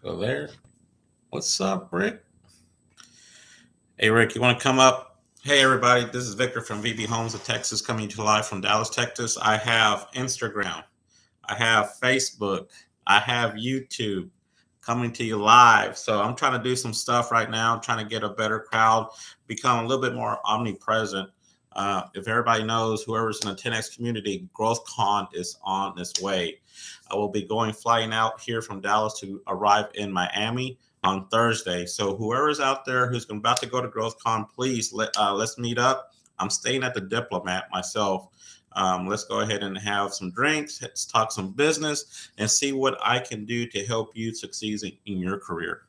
Go there. What's up, Rick? Hey, Rick, you want to come up? Hey, everybody, this is Victor from VB Homes of Texas, coming to you live from Dallas, Texas. I have Instagram, I have Facebook, I have YouTube coming to you live. So I'm trying to do some stuff right now, trying to get a better crowd, become a little bit more omnipresent. If everybody knows, whoever's in the 10X community, GrowthCon is on its way. I will be flying out here from Dallas to arrive in Miami on Thursday. So whoever's out there who's about to go to GrowthCon, please let's meet up. I'm staying at the Diplomat myself. Let's go ahead and have some drinks, let's talk some business, and see what I can do to help you succeed in your career.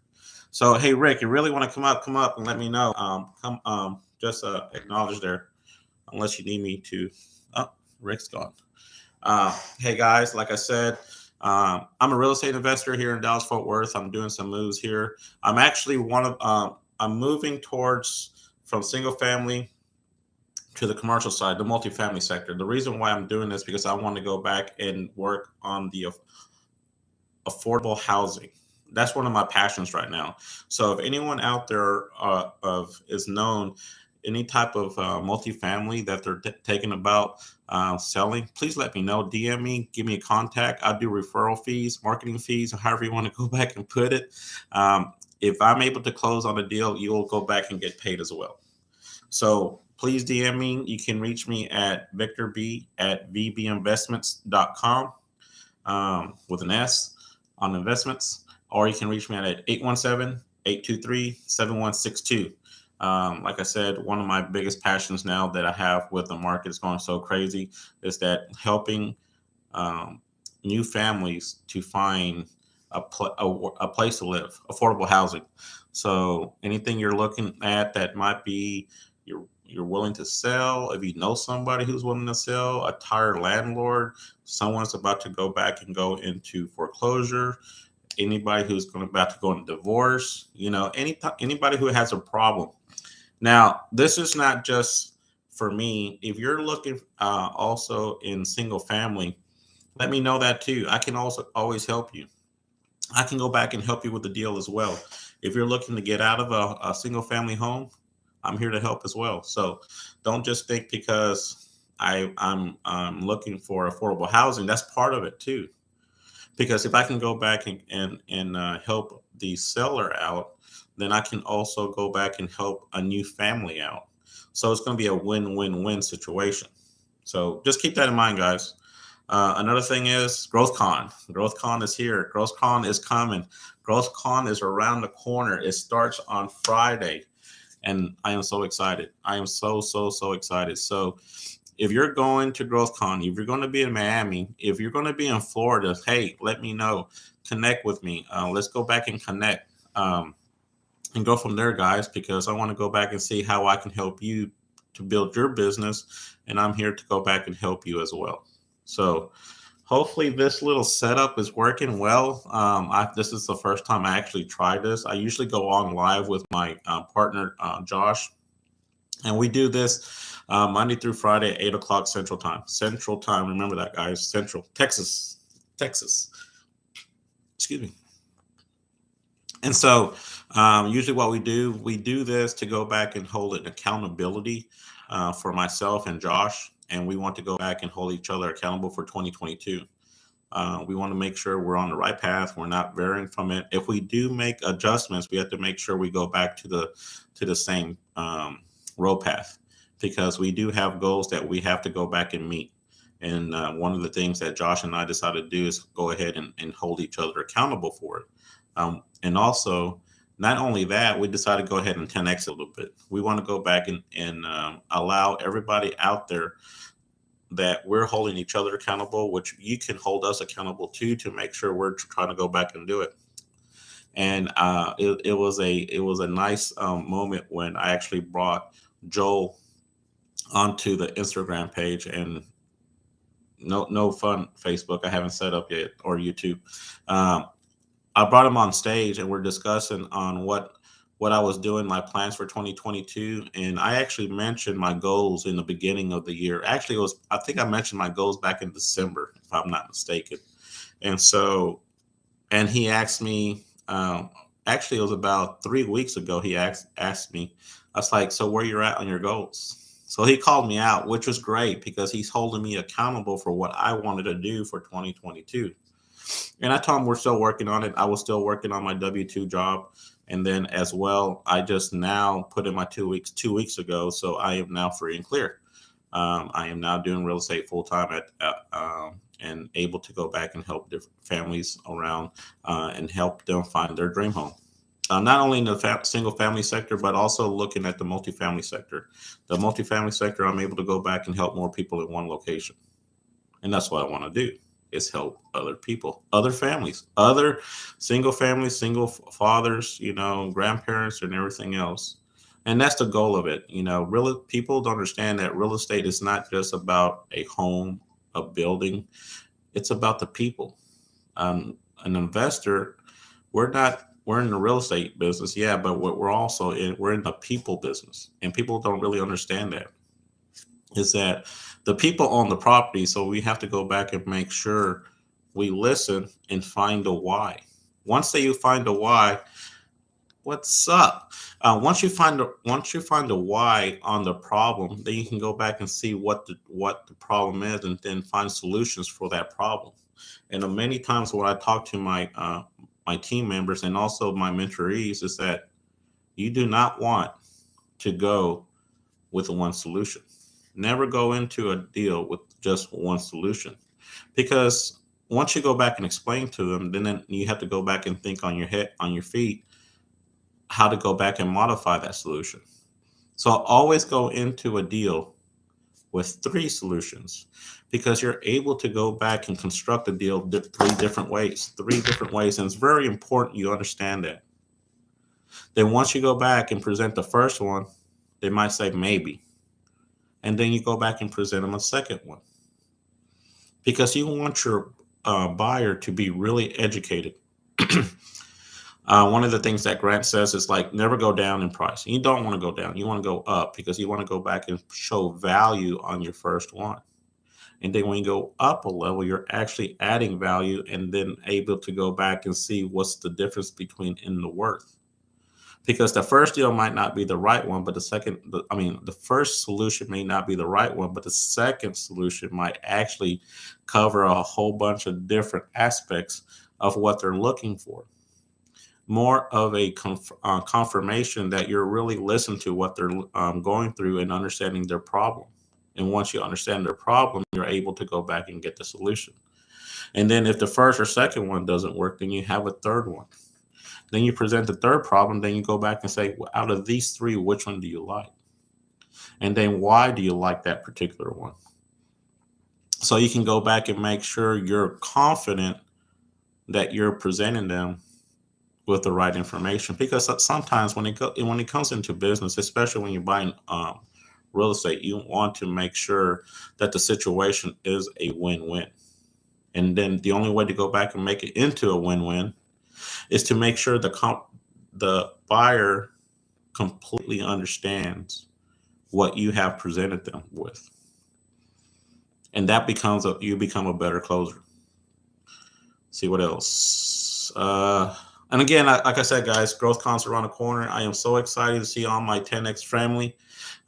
So, hey, Rick, you really want to come up and let me know. Just acknowledge there, unless you need me to. Oh, Rick's gone. Hey guys, like I said, I'm a real estate investor here in Dallas Fort Worth. I'm doing some moves here. I'm actually I'm moving towards from single family to the commercial side, the multifamily sector. The reason why I'm doing this because I want to go back and work on the affordable housing. That's one of my passions right now. So if anyone out there of is known any type of multifamily that they're taking about selling, please let me know. DM me, give me a contact. I do referral fees, marketing fees, or however you want to go back and put it. If I'm able to close on a deal, you will go back and get paid as well. So please DM me. You can reach me at victorb@vbinvestments.com with an S on investments, or you can reach me at 817-823-7162. Like I said, one of my biggest passions now that I have with the market is going so crazy is that helping um, new families to find a place to live, affordable housing. So anything you're looking at that might be you're willing to sell, if you know somebody who's willing to sell, a tired landlord, someone's about to go back and go into foreclosure, anybody who's going about to go into divorce, anybody who has a problem. Now, this is not just for me. If you're looking also in single family, let me know that too. I can also always help you. I can go back and help you with the deal as well. If you're looking to get out of a single family home, I'm here to help as well. So don't just think because I'm looking for affordable housing. That's part of it too. Because if I can go back and help the seller out, then I can also go back and help a new family out. So it's going to be a win-win-win situation. So just keep that in mind, guys. Another thing is GrowthCon. GrowthCon is here. GrowthCon is coming. GrowthCon is around the corner. It starts on Friday, and I am so excited. I am so excited. So if you're going to GrowthCon, if you're going to be in Miami, if you're going to be in Florida, hey, let me know. Connect with me. Let's go back and connect and go from there, guys, because I want to go back and see how I can help you to build your business. And I'm here to go back and help you as well. So hopefully this little setup is working well. This is the first time I actually tried this. I usually go on live with my partner, Josh, and we do this Monday through Friday, 8 o'clock Central Time. Central Time. Remember that, guys. Central, Texas. Texas. Excuse me. And so, usually, what we do this to go back and hold an accountability for myself and Josh. And we want to go back and hold each other accountable for 2022. We want to make sure we're on the right path. We're not varying from it. If we do make adjustments, we have to make sure we go back to the same road path, because we do have goals that we have to go back and meet. And one of the things that Josh and I decided to do is go ahead and hold each other accountable for it. And also, not only that, we decided to go ahead and 10x a little bit. We want to go back and allow everybody out there that we're holding each other accountable, which you can hold us accountable to make sure we're trying to go back and do it. And it was a nice moment when I actually brought Joel onto the Instagram page, and no fun Facebook I haven't set up yet, or YouTube. Um, I brought him on stage and we're discussing on what I was doing, my plans for 2022, and I actually mentioned my goals in the beginning of the year. Actually, I think I mentioned my goals back in December, if I'm not mistaken. And so, and he asked me, Um, Actually, it was about 3 weeks ago. He asked me. I was like, "So where you're at on your goals?" So he called me out, which was great because he's holding me accountable for what I wanted to do for 2022. And I told him we're still working on it. I was still working on my W-2 job. And then as well, I just now put in my 2 weeks 2 weeks ago. So I am now free and clear. I am now doing real estate full time and able to go back and help different families around and help them find their dream home. Not only in the single family sector, but also looking at the multifamily sector. The multifamily sector, I'm able to go back and help more people in one location. And that's what I want to do is help other people, other families, other single families, single fathers, grandparents and everything else. And that's the goal of it. Real people don't understand that real estate is not just about a home, a building. It's about the people. An investor, we're in the real estate business, yeah, but we're in the people business. And people don't really understand that is that the people own the property. So we have to go back and make sure we listen and find a why. Once that you find a why, what's up? Once you find a why on the problem, then you can go back and see what the problem is, and then find solutions for that problem. And many times when I talk to my team members and also my mentorees, is that you do not want to go with one solution. Never go into a deal with just one solution because once you go back and explain to them, then you have to go back and think on your feet, how to go back and modify that solution. So always go into a deal with three solutions because you're able to go back and construct a deal three different ways. And it's very important you understand that. Then once you go back and present the first one, they might say maybe. And then you go back and present them a second one because you want your buyer to be really educated. One of the things that Grant says is like never go down in price. You don't want to go down. You want to go up because you want to go back and show value on your first one. And then when you go up a level, you're actually adding value and then able to go back and see what's the difference between in the worth. Because the first deal might not be the right one, but the first solution may not be the right one, but the second solution might actually cover a whole bunch of different aspects of what they're looking for. More of a confirmation that you're really listening to what they're going through and understanding their problem. And once you understand their problem, you're able to go back and get the solution. And then if the first or second one doesn't work, then you have a third one. Then you present the third problem. Then you go back and say, well, out of these three, which one do you like? And then why do you like that particular one? So you can go back and make sure you're confident that you're presenting them with the right information. Because sometimes when it comes into business, especially when you're buying real estate, you want to make sure that the situation is a win-win. And then the only way to go back and make it into a win-win is to make sure the buyer completely understands what you have presented them with, and that you become a better closer. See what else. And again, like I said, guys, GrowthCon's around the corner. I am so excited to see all my 10X family.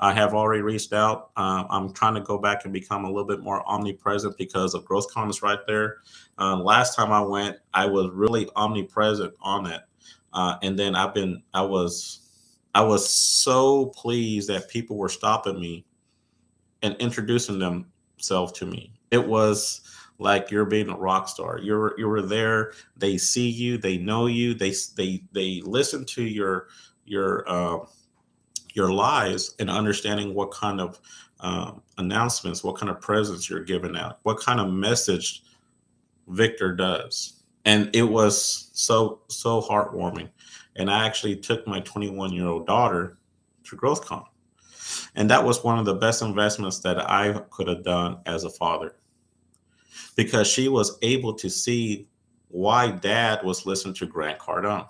I have already reached out. I'm trying to go back and become a little bit more omnipresent because of GrowthCon is right there. Last time I went, I was really omnipresent on it, and then I was so pleased that people were stopping me and introducing themselves to me. It was like you're being a rock star. You were there. They see you. They know you. They listen to your lives and understanding what kind of announcements, what kind of presence you're giving out, what kind of message Victor does. And it was so heartwarming. And I actually took my 21-year-old daughter to GrowthCon. And that was one of the best investments that I could have done as a father because she was able to see why dad was listening to Grant Cardone,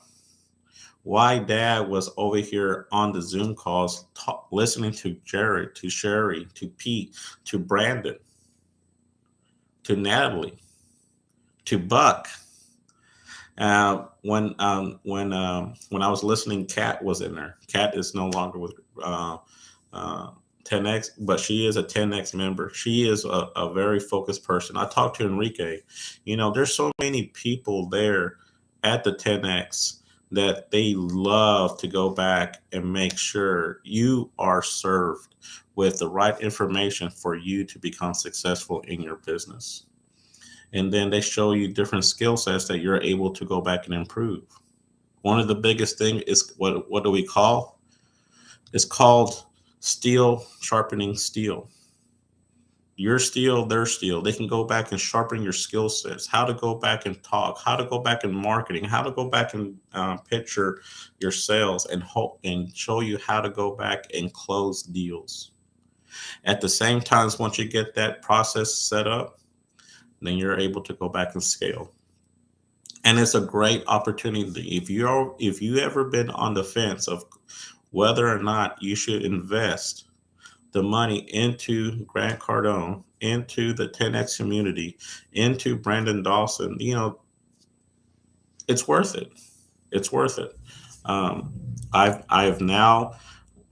why dad was over here on the Zoom calls, listening to Jared, to Sherry, to Pete, to Brandon, to Natalie, to Buck. When I was listening, Kat was in there. Kat is no longer with uh, 10x, but she is a 10x member. She is a very focused person. I talked to Enrique. There's so many people there at the 10x that they love to go back and make sure you are served with the right information for you to become successful in your business. And then they show you different skill sets that you're able to go back and improve. One of the biggest thing is what do we call? It's called steel sharpening steel. Your steel, their steel. They can go back and sharpen your skill sets. How to go back and talk. How to go back in marketing. How to go back and picture your sales and hope and show you how to go back and close deals. At the same time, once you get that process set up, then you're able to go back and scale. And it's a great opportunity. If you ever been on the fence of whether or not you should invest the money into Grant Cardone, into the 10x community, into Brandon Dawson, it's worth it. It's worth it. Um, I've now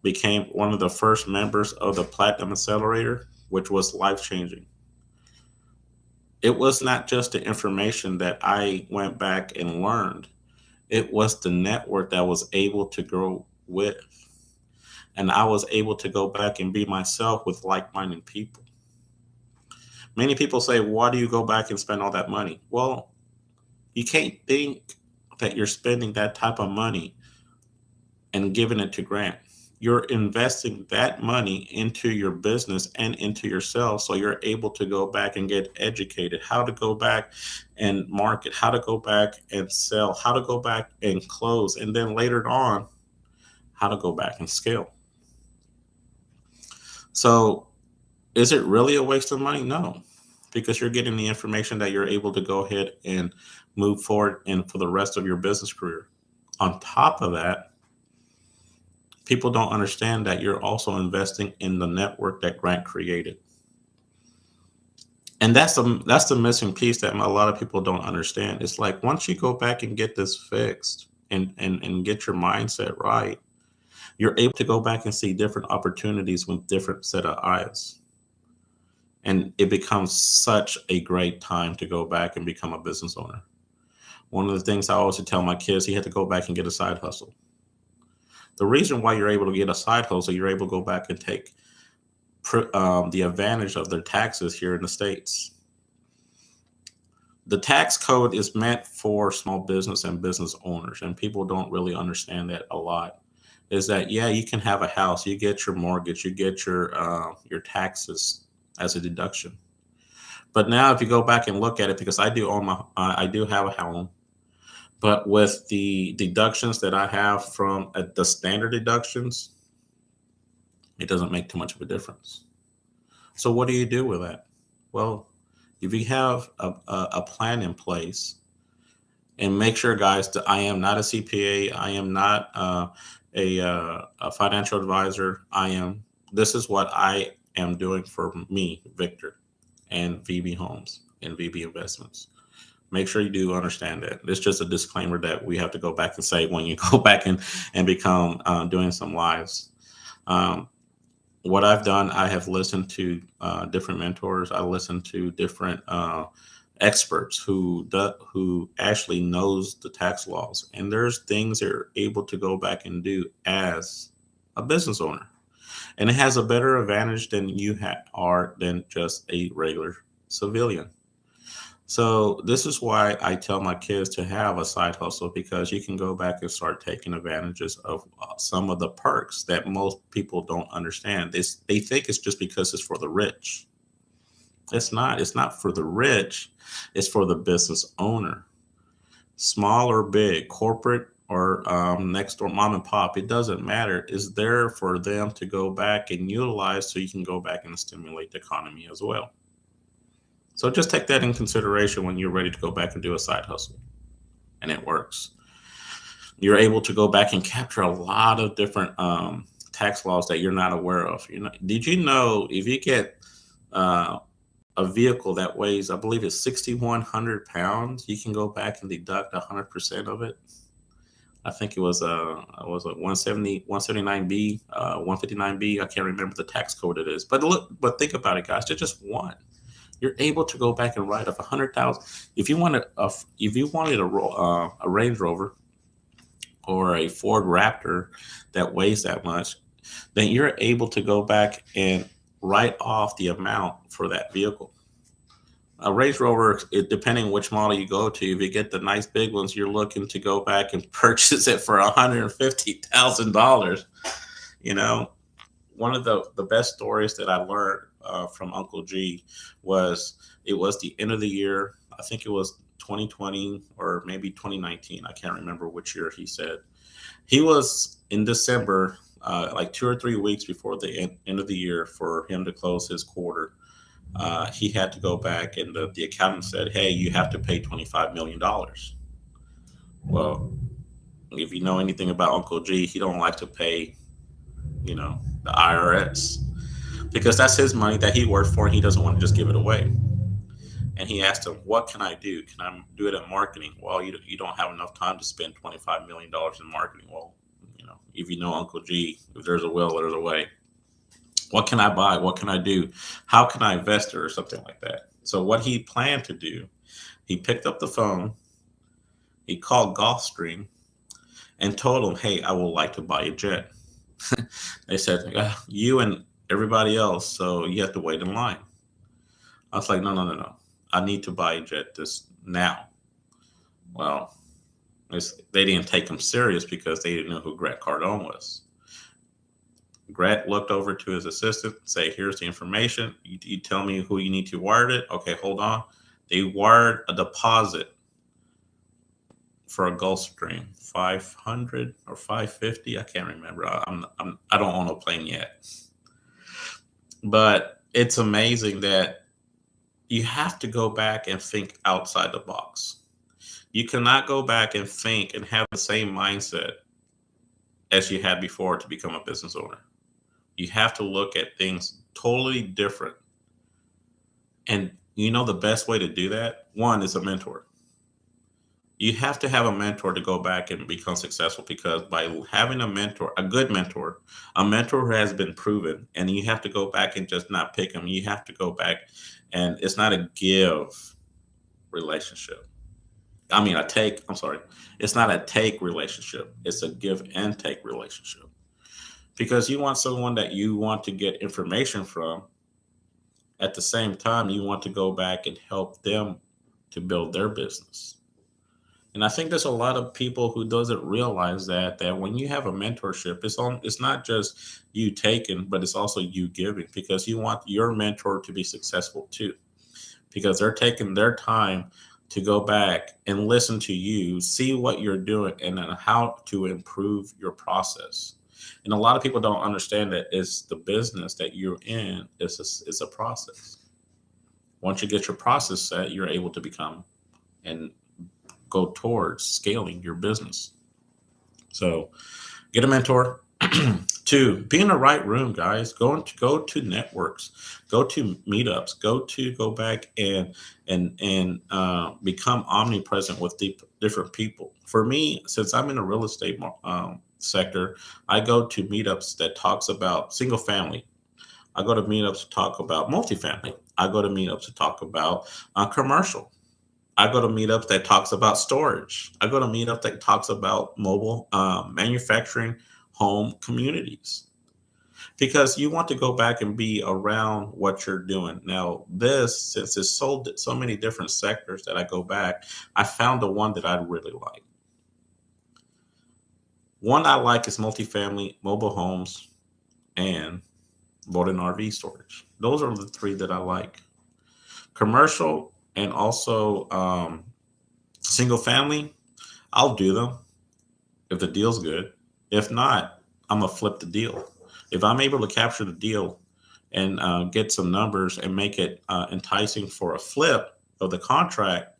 became one of the first members of the Platinum Accelerator, which was life changing. It was not just the information that I went back and learned. It was the network that I was able to grow with. And I was able to go back and be myself with like minded people. Many people say, why do you go back and spend all that money? Well, you can't think that you're spending that type of money and giving it to Grant. You're investing that money into your business and into yourself so you're able to go back and get educated, how to go back and market, how to go back and sell, how to go back and close, and then later on, how to go back and scale. So, is it really a waste of money? No, because you're getting the information that you're able to go ahead and move forward and for the rest of your business career. On top of that, people don't understand that you're also investing in the network that Grant created. And that's the missing piece that a lot of people don't understand. It's like once you go back and get this fixed and get your mindset right, you're able to go back and see different opportunities with different set of eyes. And it becomes such a great time to go back and become a business owner. One of the things I always tell my kids, he had to go back and get a side hustle. The reason why you're able to get a side hustle, you're able to go back and take the advantage of their taxes here in the States. The tax code is meant for small business and business owners, and people don't really understand that a lot. Is that yeah, you can have a house, you get your mortgage, you get your taxes as a deduction. But now, if you go back and look at it, because I do have a home, but with the deductions that I have from the standard deductions, it doesn't make too much of a difference. So what do you do with that? Well, if you have a plan in place, and make sure, guys, that I am not a CPA, I am not a financial advisor. This is what I am doing for me, Victor, and VB Homes and VB Investments. Make sure you do understand that. It's just a disclaimer that we have to go back and say when you go back and become doing some lives. Um, what I've done, I have listened to different mentors. I listened to different experts who actually knows the tax laws, and there's things they're able to go back and do as a business owner, and it has a better advantage than are than just a regular civilian. So this is why I tell my kids to have a side hustle, because you can go back and start taking advantages of some of the perks that most people don't understand. They think it's just because it's for the rich. It's not. It's not for the rich. It's for the business owner, small or big, corporate or next door mom and pop. It doesn't matter. It's there for them to go back and utilize, so you can go back and stimulate the economy as well. So just take that in consideration when you're ready to go back and do a side hustle, and it works. You're able to go back and capture a lot of different tax laws that you're not aware of. Did you know if you get uh, a vehicle that weighs, I believe it's 6,100 pounds, you can go back and deduct 100% of it. I think it was a 170 179B 159B. I can't remember the tax code it is. But look, but think about it, guys. They're just one. You're able to go back and write off 100,000. If you wanted if you wanted a Range Rover or a Ford Raptor that weighs that much, then you're able to go back and write off the amount for that vehicle. A Range Rover, depending which model you go to, if you get the nice big ones, you're looking to go back and purchase it for $150,000. You know, one of the best stories that I learned from Uncle G was it was the end of the year. I think it was 2020 or maybe 2019. I can't remember which year he said. He was in December, like 2 or 3 weeks before the end of the year for him to close his quarter. He had to go back, and the accountant said, "Hey, you have to pay $25 million." Well, if you know anything about Uncle G, he don't like to pay, the IRS because that's his money that he worked for, and he doesn't want to just give it away. And he asked him, "What can I do? Can I do it in marketing?" Well, you don't have enough time to spend $25 million in marketing. Well, if you know Uncle G, if there's a will, there's a way. What can I buy? What can I do? How can I invest it or something like that? So what he planned to do, he picked up the phone, he called Gulfstream and told them, "Hey, I would like to buy a jet." They said, "You and everybody else, so you have to wait in line." I was like, "No, no, no, no. I need to buy a jet this now." Well, they didn't take him serious because they didn't know who Grant Cardone was. Grant looked over to his assistant, say, "Here's the information. You tell me who you need to wire it." Okay, hold on. They wired a deposit for a Gulfstream, 500 or 550. I can't remember. I don't own a plane yet. But it's amazing that you have to go back and think outside the box. You cannot go back and think and have the same mindset as you had before to become a business owner. You have to look at things totally different. And the best way to do that, one is a mentor. You have to have a mentor to go back and become successful because by having a mentor, a mentor who has been proven, and you have to go back and just not pick them. You have to go back, and it's not a give relationship. I mean, I'm sorry. It's not a take relationship. It's a give and take relationship because you want someone that you want to get information from. At the same time, you want to go back and help them to build their business. And I think there's a lot of people who doesn't realize that when you have a mentorship, it's not just you taking, but it's also you giving because you want your mentor to be successful too, because they're taking their time to go back and listen to you, see what you're doing, and then how to improve your process. And a lot of people don't understand that it's the business that you're in is a process. Once you get your process set, you're able to become and go towards scaling your business. So get a mentor. Two, be in the right room, guys. Go to networks, go to meetups, go back and become omnipresent with different people. For me, since I'm in the real estate sector, I go to meetups that talks about single family. I go to meetups to talk about multifamily. I go to meetups to talk about commercial. I go to meetups that talks about storage. I go to meetups that talks about mobile manufacturing home communities because you want to go back and be around what you're doing. Now, since it's so many different sectors that I go back, I found the one that I really like. One I like is multifamily, mobile homes, and boat and RV storage. Those are the three that I like. Commercial and also single family, I'll do them if the deal's good. If not, I'm gonna flip the deal. If I'm able to capture the deal and get some numbers and make it enticing for a flip of the contract,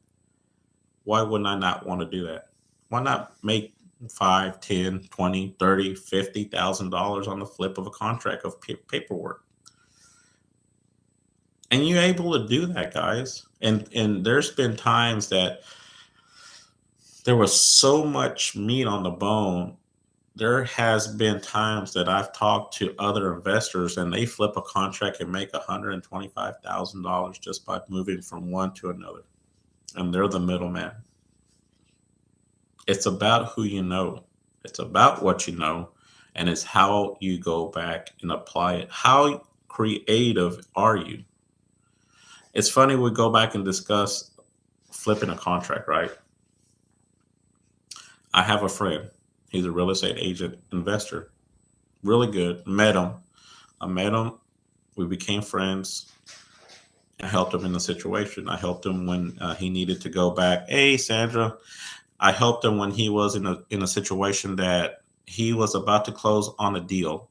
why wouldn't I not want to do that? Why not make 5, 10, 20, 30, $50,000 on the flip of a contract of paperwork? And you're able to do that, guys. And there's been times that there was so much meat on the bone. There has been times that I've talked to other investors and they flip a contract and make $125,000 just by moving from one to another. And they're the middleman. It's about who you know. It's about what you know, and it's how you go back and apply it. How creative are you? It's funny we go back and discuss flipping a contract, right? I have a friend. He's a real estate agent investor. Really good. Met him. I met him. We became friends. I helped him in the situation. I helped him when he needed to go back. Hey, Sandra. I helped him when he was in a situation that he was about to close on a deal.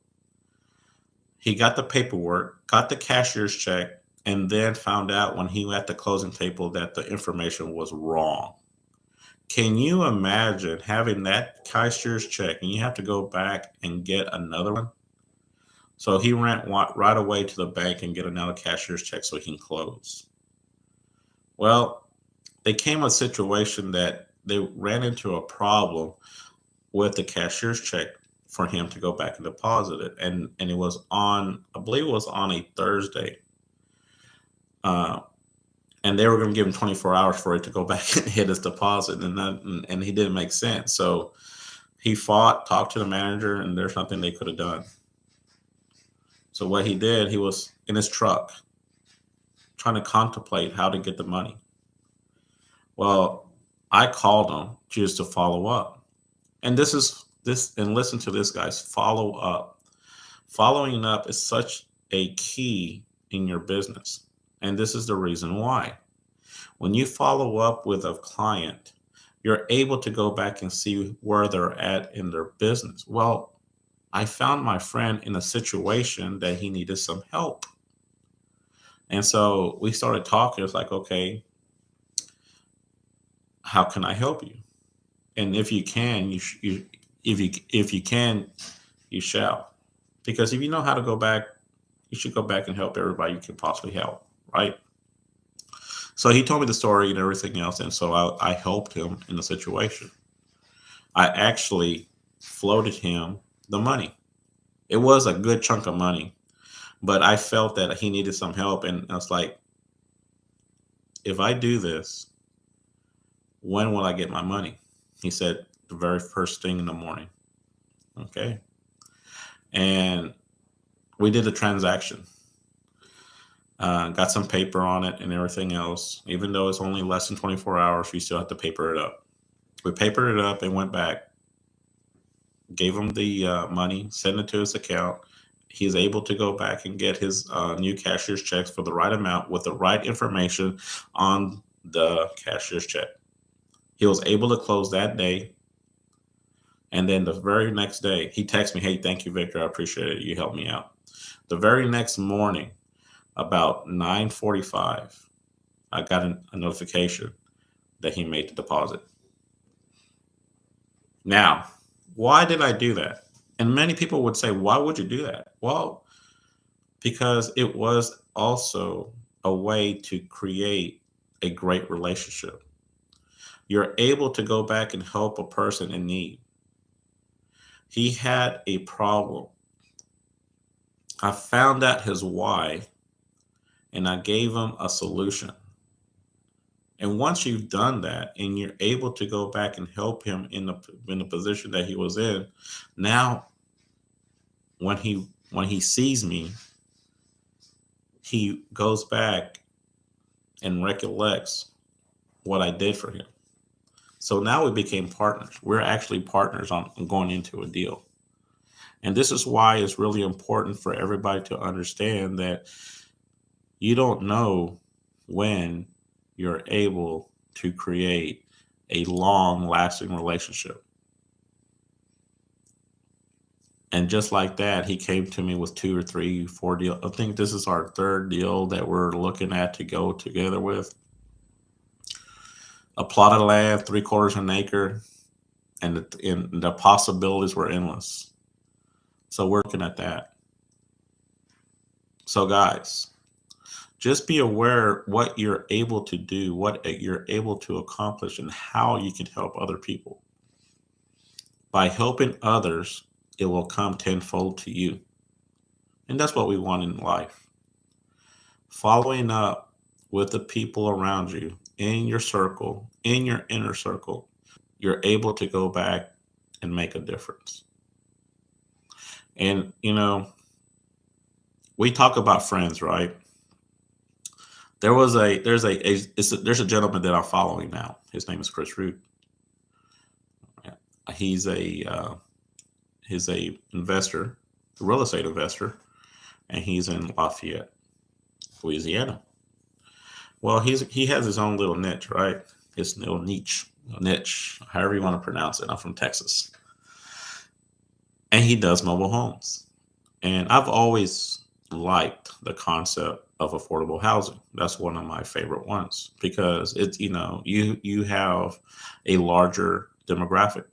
He got the paperwork, got the cashier's check, and then found out when he was at the closing table that the information was wrong. Can you imagine having that cashier's check and you have to go back and get another one? So he ran right away to the bank and get another cashier's check so he can close. Well, they came a situation that they ran into a problem with the cashier's check for him to go back and deposit it. And it was on, I believe it was on a Thursday. Uh, and they were going to give him 24 hours for it to go back and hit his deposit. And he didn't make sense. So he fought, talked to the manager, and there's nothing they could have done. So what he did, he was in his truck trying to contemplate how to get the money. Well, I called him just to follow up. And and listen to this, guys, follow up. Following up is such a key in your business. And this is the reason why. When you follow up with a client, you're able to go back and see where they're at in their business. Well, I found my friend in a situation that he needed some help. And so we started talking. It's like, okay, how can I help you? And if you can, if you can, you shall. Because if you know how to go back, you should go back and help everybody you can possibly help, right? So he told me the story and everything else, and so I helped him in the situation. I actually floated him the money. It was a good chunk of money, but I felt that he needed some help, and I was like, if I do this, when will I get my money? He said, the very first thing in the morning. Okay. And we did the transaction. Got some paper on it and everything else. Even though it's only less than 24 hours, we still have to paper it up. We papered it up and went back, gave him the money, sent it to his account. He's able to go back and get his new cashier's checks for the right amount with the right information on the cashier's check. He was able to close that day. And then the very next day, he texted me, hey, thank you, Victor. I appreciate it. You helped me out. The very next morning, about 9:45, I got a notification that he made the deposit. Now, why did I do that? And many people would say, why would you do that? Well, because it was also a way to create a great relationship. You're able to go back and help a person in need. He had a problem. I found out his why and I gave him a solution. And once you've done that and you're able to go back and help him in the position that he was in, now when he sees me, he goes back and recollects what I did for him. So now we became partners. We're actually partners on going into a deal. And this is why it's really important for everybody to understand that you don't know when you're able to create a long lasting relationship. And just like that, he came to me with 2 or 3, 4 deals. I think this is our third deal that we're looking at to go together with. A plot of land, 3/4 of an acre, and the possibilities were endless. So we're looking at that. So guys, Just be aware what you're able to do, what you're able to accomplish, and how you can help other people. By helping others, it will come tenfold to you. And that's what we want in life. Following up with the people around you in your circle, in your inner circle, you're able to go back and make a difference. And, we talk about friends, right? There's a gentleman that I'm following now. His name is Chris Root. He's a investor, a real estate investor, and he's in Lafayette, Louisiana. Well, he has his own little niche, right? His little niche, however you want to pronounce it. I'm from Texas, and he does mobile homes. And I've always liked the concept of affordable housing. That's one of my favorite ones because it's you have a larger demographic.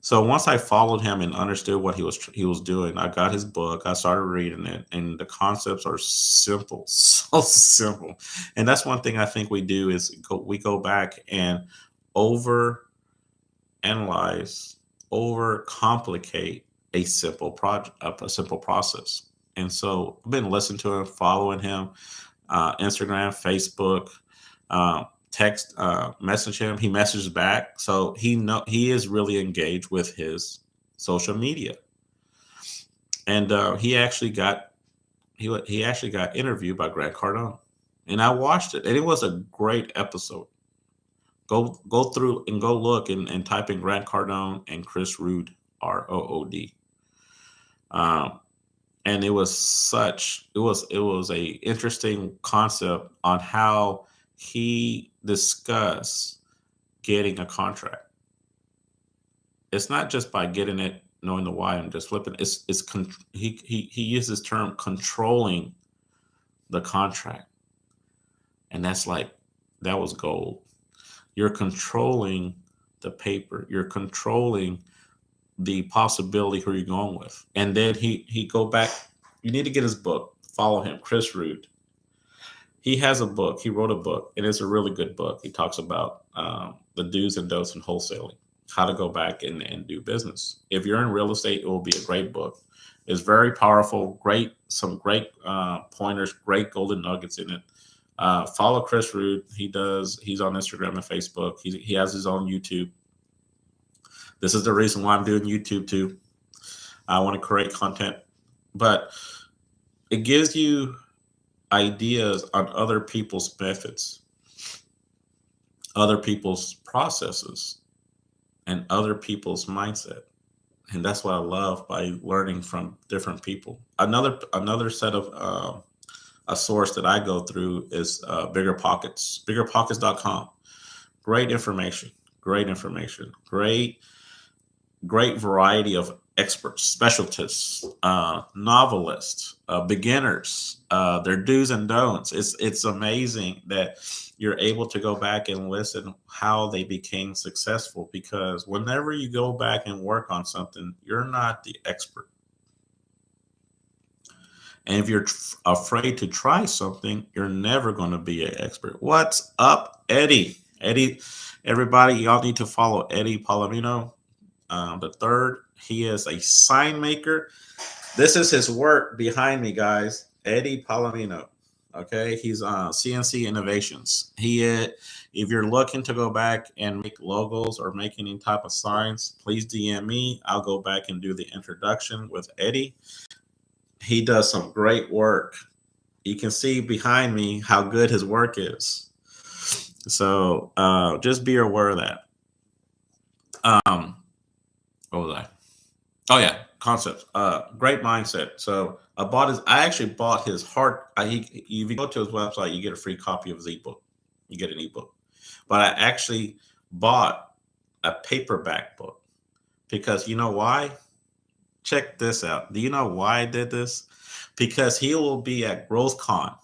So once I followed him and understood what he was doing, I got his book. I started reading it, and the concepts are simple, so simple. And that's one thing I think we do is we go back and over analyze, over complicate a simple project, a simple process. And so I've been listening to him, following him, Instagram, Facebook, text, message him. He messages back, so he is really engaged with his social media. And he actually got interviewed by Grant Cardone, and I watched it, and it was a great episode. Go through and go look and type in Grant Cardone and Chris Rood, Rood. Um, and it was a interesting concept on how he discussed getting a contract. It's not just by getting it, knowing the why and just flipping. He uses term controlling the contract, and that was gold. You're controlling the paper. You're controlling the possibility who you're going with. And then he go back. You need to get his book. Follow him, Chris Rood. He has a book. He wrote a book, and it's a really good book. He talks about the do's and don'ts in wholesaling, how to go back and do business. If you're in real estate, it will be a great book. It's very powerful. Some great pointers, great golden nuggets in it. Follow Chris Rood. He's on Instagram and Facebook. He has his own YouTube. This is the reason why I'm doing YouTube too. I want to create content, but it gives you ideas on other people's methods, other people's processes, and other people's mindset. And that's what I love by learning from different people. Another set of a source that I go through is Bigger Pockets, biggerpockets.com. Great information, great variety of experts, specialists, novelists, beginners, their do's and don'ts. It's amazing that you're able to go back and listen how they became successful, because whenever you go back and work on something, you're not the expert. And if you're afraid to try something, you're never going to be an expert. What's up, Eddie? Eddie, everybody, y'all need to follow Eddie Palomino the third. He is a sign maker. This is his work behind me, guys. Eddie Palomino. Okay, he's on CNC Innovations. If you're looking to go back and make logos or make any type of signs, please DM me. I'll go back and do the introduction with Eddie. He does some great work. You can see behind me how good his work is. So just be aware of that. What was I? Oh yeah, concepts. Great mindset. So I actually bought his if you go to his website, you get a free copy of his ebook. You get an ebook. But I actually bought a paperback book because you know why? Check this out. Do you know why I did this? Because he will be at GrowthCon.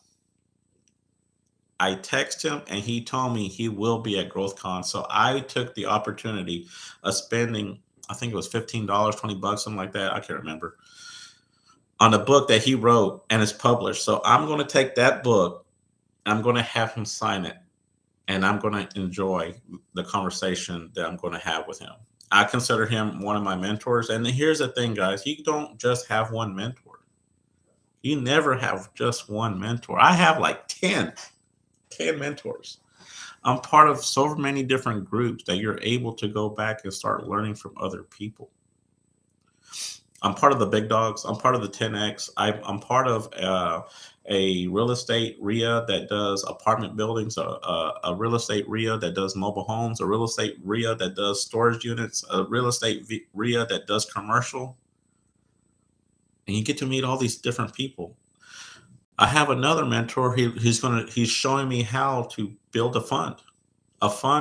I text him and he told me he will be at GrowthCon. So I took the opportunity of spending, I think it was $15, $20, something like that. I can't remember. on a book that he wrote and it's published. So I'm going to take that book, I'm going to have him sign it, and I'm going to enjoy the conversation that I'm going to have with him. I consider him one of my mentors. And here's the thing, guys, you don't just have one mentor. You never have just one mentor. I have like 10 mentors. I'm part of so many different groups that you're able to go back and start learning from other people. I'm part of the big dogs. I'm part of the 10X. I'm part of a real estate RIA that does apartment buildings, a real estate RIA that does mobile homes, a real estate RIA that does storage units, a real estate RIA that does commercial. And you get to meet all these different people. I have another mentor. He's showing me how to build a fund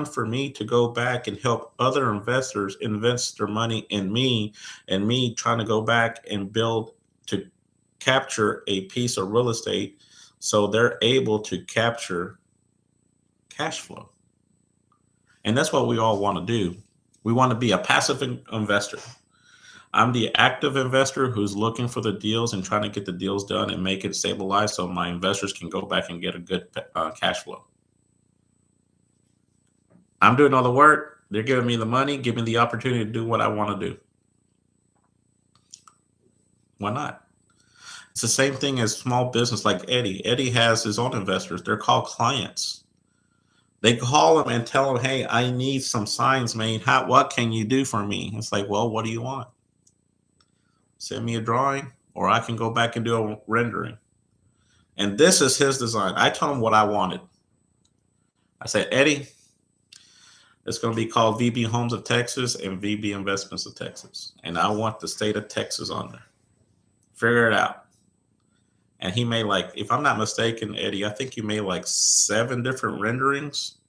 for me to go back and help other investors invest their money in me, and me trying to go back and build to capture a piece of real estate so they're able to capture cash flow. And that's what we all want to do. We want to be a passive investor. I'm the active investor who's looking for the deals and trying to get the deals done and make it stabilized so my investors can go back and get a good cash flow. I'm doing all the work. They're giving me the money, giving me the opportunity to do what I want to do. Why not? It's the same thing as small business like Eddie. Eddie has his own investors. They're called clients. They call him and tell him, hey, I need some signs made. What can you do for me? It's like, well, what do you want? Send me a drawing, or I can go back and do a rendering. And this is his design. I told him what I wanted. I said, Eddie, it's going to be called VB Homes of Texas and VB Investments of Texas. And I want the state of Texas on there. Figure it out. And he made, like, if I'm not mistaken, Eddie, I think you made like 7 different renderings.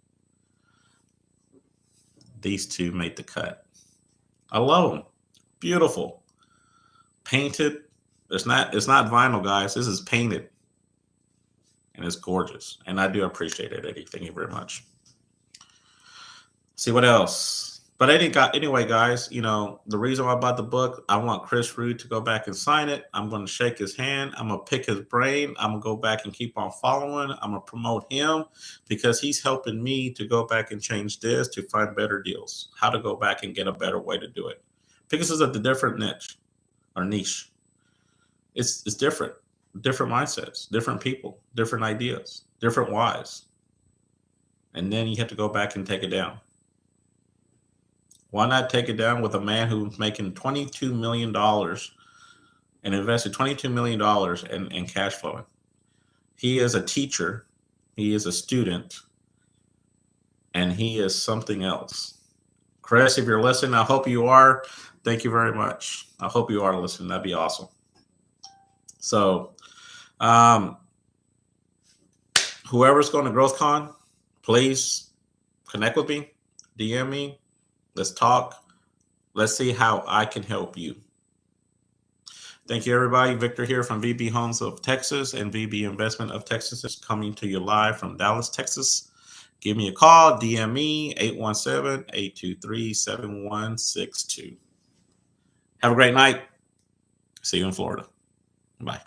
These 2 made the cut. I love them. Beautiful. Painted. It's not vinyl, guys. This is painted. And it's gorgeous. And I do appreciate it, Eddie. Thank you very much. See what else. But anyway, guys, the reason why I bought the book, I want Chris Ruud to go back and sign it. I'm going to shake his hand. I'm going to pick his brain. I'm going to go back and keep on following. I'm going to promote him because he's helping me to go back and change this to find better deals, how to go back and get a better way to do it. Because it's a different niche or niche. It's different mindsets, different people, different ideas, different whys. And then you have to go back and take it down. Why not take it down with a man who's making $22 million and invested $22 million in cash flowing? He is a teacher. He is a student. And he is something else. Chris, if you're listening, I hope you are. Thank you very much. I hope you are listening. That'd be awesome. So, whoever's going to GrowthCon, please connect with me, DM me. Let's talk. Let's see how I can help you. Thank you, everybody. Victor here from VB Homes of Texas and VB Investment of Texas is coming to you live from Dallas, Texas. Give me a call, DM me, 817-823-7162. Have a great night. See you in Florida. Bye.